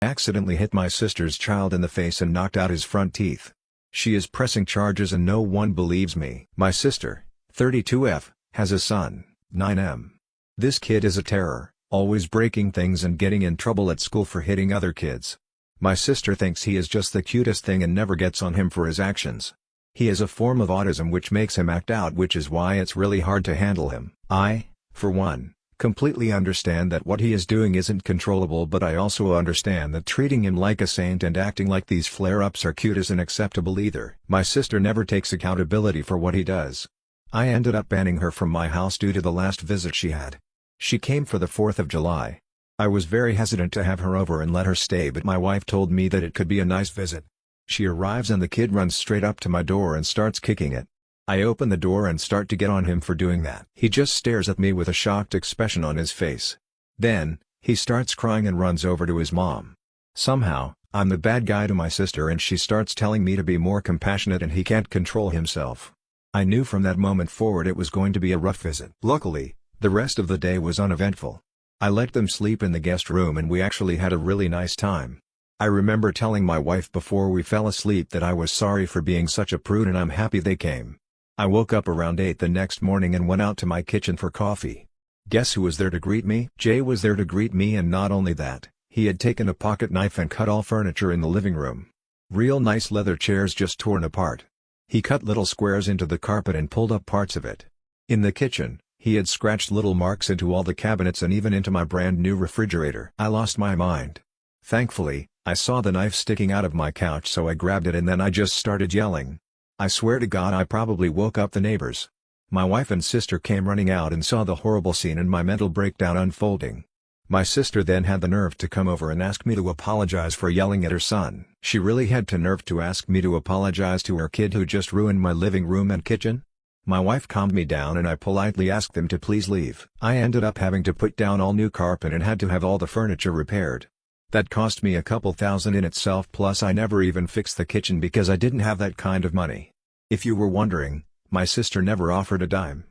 Accidentally hit my sister's child in the face and knocked out his front teeth. She is pressing charges and no one believes me. My sister, 32F, has a son, 9M. This kid is a terror, always breaking things and getting in trouble at school for hitting other kids. My sister thinks he is just the cutest thing and never gets on him for his actions. He has a form of autism which makes him act out, which is why it's really hard to handle him. I, for one, completely understand that what he is doing isn't controllable, but I also understand that treating him like a saint and acting like these flare-ups are cute isn't acceptable either. My sister never takes accountability for what he does. I ended up banning her from my house due to the last visit she had. She came for the 4th of July. I was very hesitant to have her over and let her stay, but my wife told me that it could be a nice visit. She arrives and the kid runs straight up to my door and starts kicking it. I open the door and start to get on him for doing that. He just stares at me with a shocked expression on his face. Then, he starts crying and runs over to his mom. Somehow, I'm the bad guy to my sister and she starts telling me to be more compassionate and he can't control himself. I knew from that moment forward it was going to be a rough visit. Luckily, the rest of the day was uneventful. I let them sleep in the guest room and we actually had a really nice time. I remember telling my wife before we fell asleep that I was sorry for being such a prude and I'm happy they came. I woke up around 8 the next morning and went out to my kitchen for coffee. Guess who was there to greet me? Jay was there to greet me, and not only that, he had taken a pocket knife and cut all furniture in the living room. Real nice leather chairs just torn apart. He cut little squares into the carpet and pulled up parts of it. In the kitchen, he had scratched little marks into all the cabinets and even into my brand new refrigerator. I lost my mind. Thankfully, I saw the knife sticking out of my couch, so I grabbed it and then I just started yelling. I swear to God I probably woke up the neighbors. My wife and sister came running out and saw the horrible scene and my mental breakdown unfolding. My sister then had the nerve to come over and ask me to apologize for yelling at her son. She really had the nerve to ask me to apologize to her kid who just ruined my living room and kitchen? My wife calmed me down and I politely asked them to please leave. I ended up having to put down all new carpet and had to have all the furniture repaired. That cost me a couple thousand in itself, plus I never even fixed the kitchen because I didn't have that kind of money. If you were wondering, my sister never offered a dime.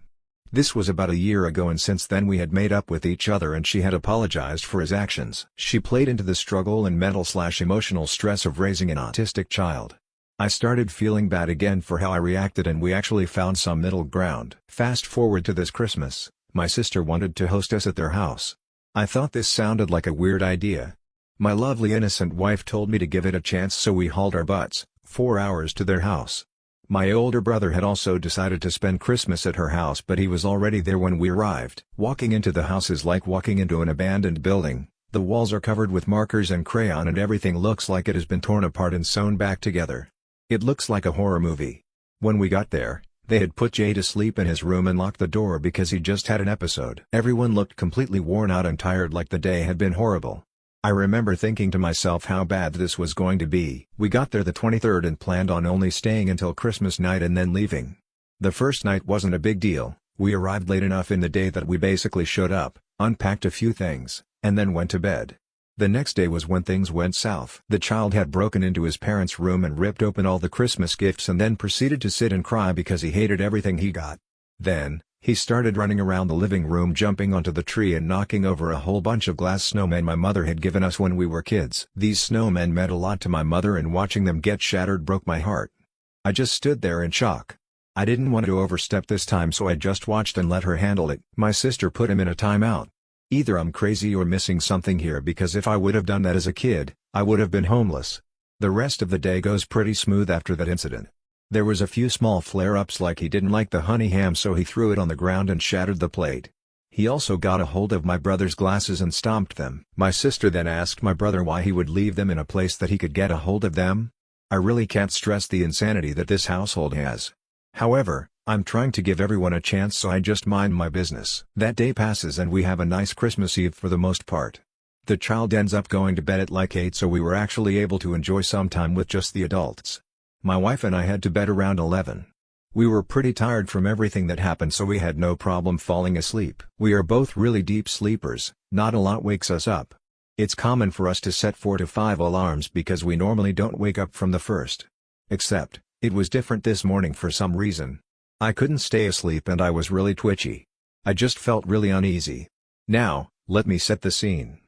This was about a year ago and since then we had made up with each other and she had apologized for his actions. She played into the struggle and mental/emotional stress of raising an autistic child. I started feeling bad again for how I reacted and we actually found some middle ground. Fast forward to this Christmas, my sister wanted to host us at their house. I thought this sounded like a weird idea. My lovely innocent wife told me to give it a chance, so we hauled our butts, 4 hours to their house. My older brother had also decided to spend Christmas at her house, but he was already there when we arrived. Walking into the house is like walking into an abandoned building. The walls are covered with markers and crayon and everything looks like it has been torn apart and sewn back together. It looks like a horror movie. When we got there, they had put Jay to sleep in his room and locked the door because he just had an episode. Everyone looked completely worn out and tired, like the day had been horrible. I remember thinking to myself how bad this was going to be. We got there the 23rd and planned on only staying until Christmas night and then leaving. The first night wasn't a big deal. We arrived late enough in the day that we basically showed up, unpacked a few things, and then went to bed. The next day was when things went south. The child had broken into his parents' room and ripped open all the Christmas gifts and then proceeded to sit and cry because he hated everything he got. Then, he started running around the living room, jumping onto the tree and knocking over a whole bunch of glass snowmen my mother had given us when we were kids. These snowmen meant a lot to my mother and watching them get shattered broke my heart. I just stood there in shock. I didn't want to overstep this time, so I just watched and let her handle it. My sister put him in a timeout. Either I'm crazy or missing something here, because if I would have done that as a kid, I would have been homeless. The rest of the day goes pretty smooth after that incident. There was a few small flare-ups, like he didn't like the honey ham so he threw it on the ground and shattered the plate. He also got a hold of my brother's glasses and stomped them. My sister then asked my brother why he would leave them in a place that he could get a hold of them. I really can't stress the insanity that this household has. However, I'm trying to give everyone a chance, so I just mind my business. That day passes and we have a nice Christmas Eve for the most part. The child ends up going to bed at like 8, so we were actually able to enjoy some time with just the adults. My wife and I had to bed around 11. We were pretty tired from everything that happened, so we had no problem falling asleep. We are both really deep sleepers, not a lot wakes us up. It's common for us to set 4 to 5 alarms because we normally don't wake up from the first. Except, it was different this morning for some reason. I couldn't stay asleep and I was really twitchy. I just felt really uneasy. Now, let me set the scene.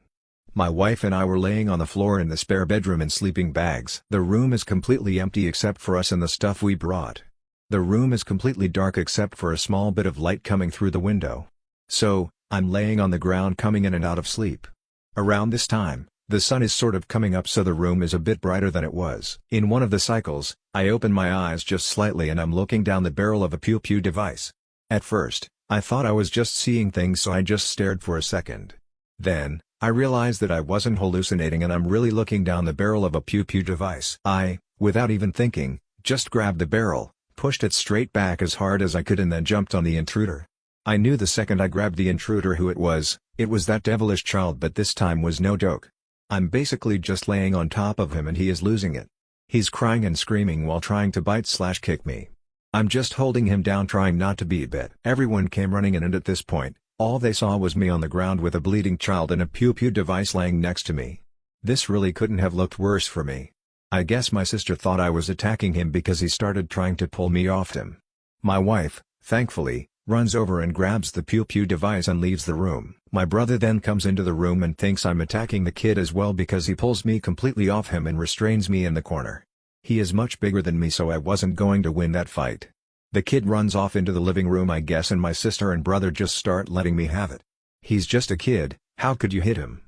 My wife and I were laying on the floor in the spare bedroom in sleeping bags. The room is completely empty except for us and the stuff we brought. The room is completely dark except for a small bit of light coming through the window. So, I'm laying on the ground coming in and out of sleep. Around this time, the sun is sort of coming up so the room is a bit brighter than it was. In one of the cycles, I open my eyes just slightly and I'm looking down the barrel of a pew-pew device. At first, I thought I was just seeing things so I just stared for a second. Then, I realized that I wasn't hallucinating and I'm really looking down the barrel of a pew-pew device. I, without even thinking, just grabbed the barrel, pushed it straight back as hard as I could and then jumped on the intruder. I knew the second I grabbed the intruder who it was that devilish child, but this time was no joke. I'm basically just laying on top of him and he is losing it. He's crying and screaming while trying to bite/kick me. I'm just holding him down trying not to be bit. Everyone came running in and at this point, all they saw was me on the ground with a bleeding child and a pew-pew device laying next to me. This really couldn't have looked worse for me. I guess my sister thought I was attacking him because he started trying to pull me off him. My wife, thankfully, runs over and grabs the pew-pew device and leaves the room. My brother then comes into the room and thinks I'm attacking the kid as well because he pulls me completely off him and restrains me in the corner. He is much bigger than me so I wasn't going to win that fight. The kid runs off into the living room I guess and my sister and brother just start letting me have it. He's just a kid, how could you hit him?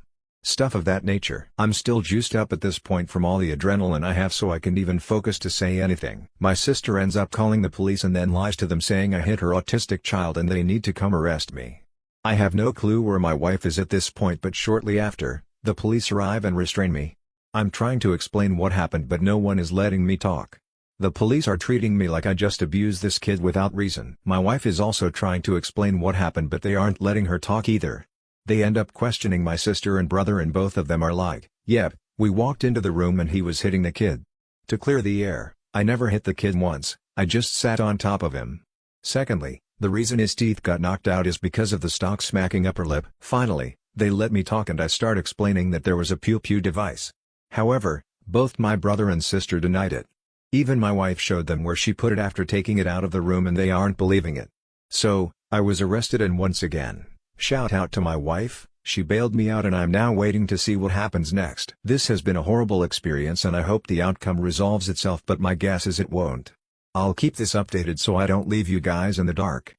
Stuff of that nature. I'm still juiced up at this point from all the adrenaline I have so I can't even focus to say anything. My sister ends up calling the police and then lies to them saying I hit her autistic child and they need to come arrest me. I have no clue where my wife is at this point but shortly after, the police arrive and restrain me. I'm trying to explain what happened but no one is letting me talk. The police are treating me like I just abused this kid without reason. My wife is also trying to explain what happened but they aren't letting her talk either. They end up questioning my sister and brother and both of them are like, "Yep, we walked into the room and he was hitting the kid." To clear the air, I never hit the kid once, I just sat on top of him. Secondly, the reason his teeth got knocked out is because of the stock smacking upper lip. Finally, they let me talk and I start explaining that there was a pew-pew device. However, both my brother and sister denied it. Even my wife showed them where she put it after taking it out of the room and they aren't believing it. So, I was arrested and once again, shout out to my wife, she bailed me out and I'm now waiting to see what happens next. This has been a horrible experience and I hope the outcome resolves itself but my guess is it won't. I'll keep this updated so I don't leave you guys in the dark.